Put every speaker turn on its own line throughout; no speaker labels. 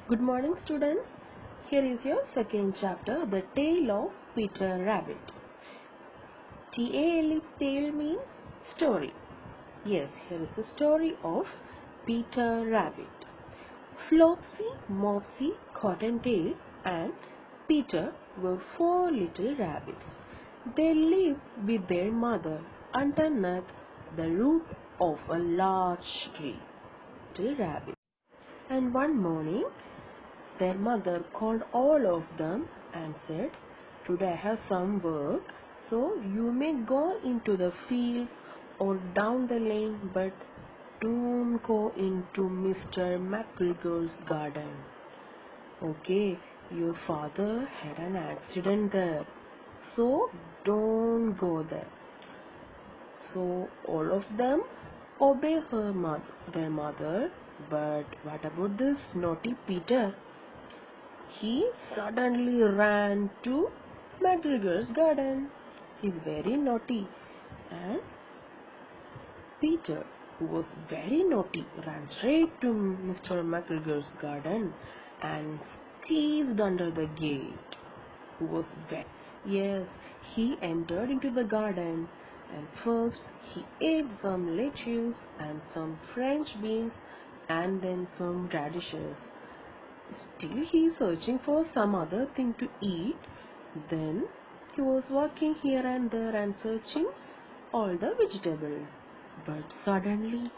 Good morning, students. Here is your second chapter, The Tale of Peter Rabbit. T-A-L-E, tale means story. Yes, here is the story of Peter Rabbit. Flopsy, Mopsy, Cottontail, and Peter were four little rabbits. They lived with their mother underneath the root of a large tree. Little rabbit. And one morning, their mother called all of them and said, "Today I have some work, so you may go into the fields or down the lane, but don't go into Mr. McGregor's garden. Okay, your father had an accident there, so don't go there." So all of them obey their mother. But what about this naughty Peter? He suddenly ran to McGregor's garden. He's very naughty. And Peter, who was very naughty, ran straight to Mr. McGregor's garden and squeezed under the gate. Who was very Yes, he entered into the garden, and first he ate some lettuce and some French beans and then some radishes. Still he is searching for some other thing to eat. Then he was walking here and there and searching all the vegetables. But suddenly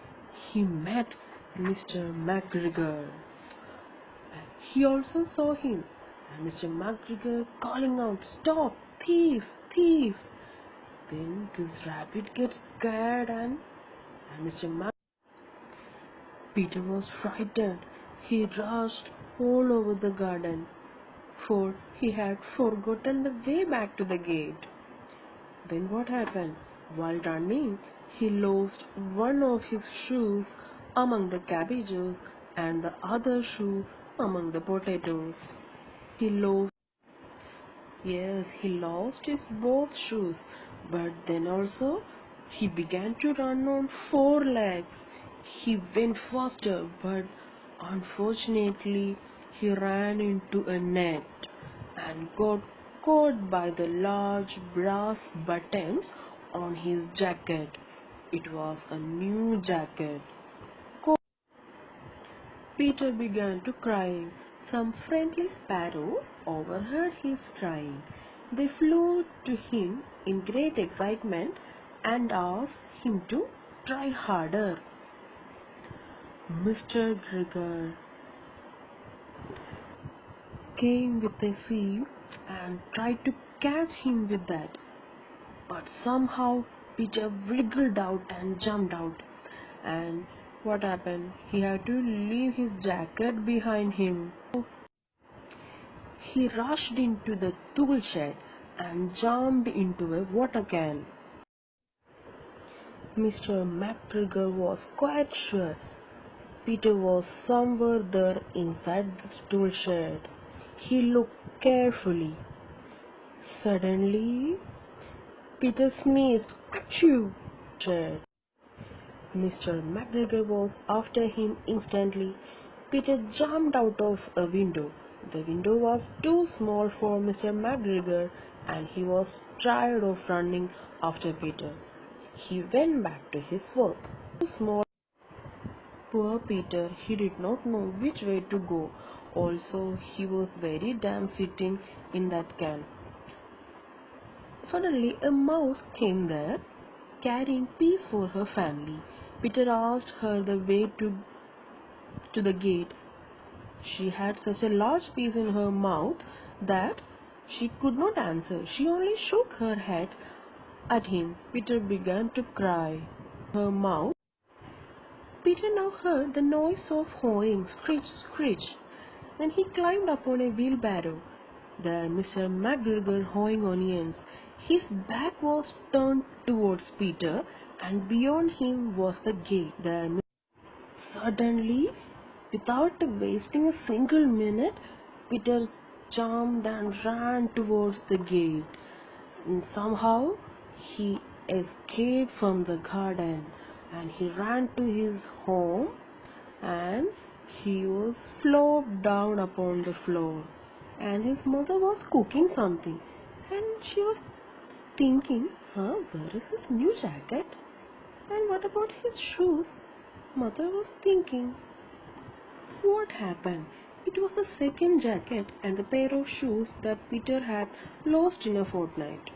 he met Mr. McGregor. He also saw him, and Mr. McGregor calling out, "Stop! Thief! Thief!" Then this rabbit gets scared and Mr. Peter was frightened. He rushed all over the garden, for he had forgotten the way back to the gate. Then what happened? While running, he lost one of his shoes among the cabbages and the other shoe among the potatoes. He lost, yes, he lost his both shoes, but then also he began to run on four legs. He went faster, but unfortunately he ran into a net and got caught by the large brass buttons on his jacket. It was a new jacket. Peter began to cry. Some friendly sparrows overheard his crying. They flew to him in great excitement and asked him to try harder. Mr. Grigger came with a sieve and tried to catch him with that. But somehow Peter wriggled out and jumped out. And what happened? He had to leave his jacket behind him. He rushed into the tool shed and jumped into a water can. Mr. McGregor was quite sure Peter was somewhere there inside the tool shed. He looked carefully. Suddenly, Peter sneezed. Achoo! Shed. Mr. McGregor was after him instantly. Peter jumped out of a window. The window was too small for Mr. McGregor, and he was tired of running after Peter. He went back to his work. Too small. Poor Peter, he did not know which way to go. Also, he was very damp sitting in that can. Suddenly, a mouse came there, carrying peas for her family. Peter asked her the way to the gate. She had such a large piece in her mouth that she could not answer. She only shook her head at him. Peter began to cry. Her mouth. Peter now heard the noise of hoeing, screech, screech. Then he climbed upon a wheelbarrow. There Mr. McGregor hoeing onions. His back was turned towards Peter, and beyond him was the gate. There suddenly, without wasting a single minute, Peter jumped and ran towards the gate. And somehow he escaped from the garden and he ran to his home and He was flopped down upon the floor, and his mother was cooking something, and she was thinking, where is his new jacket? And what about his shoes? Mother was thinking. What happened? It was the second jacket and the pair of shoes that Peter had lost in a fortnight.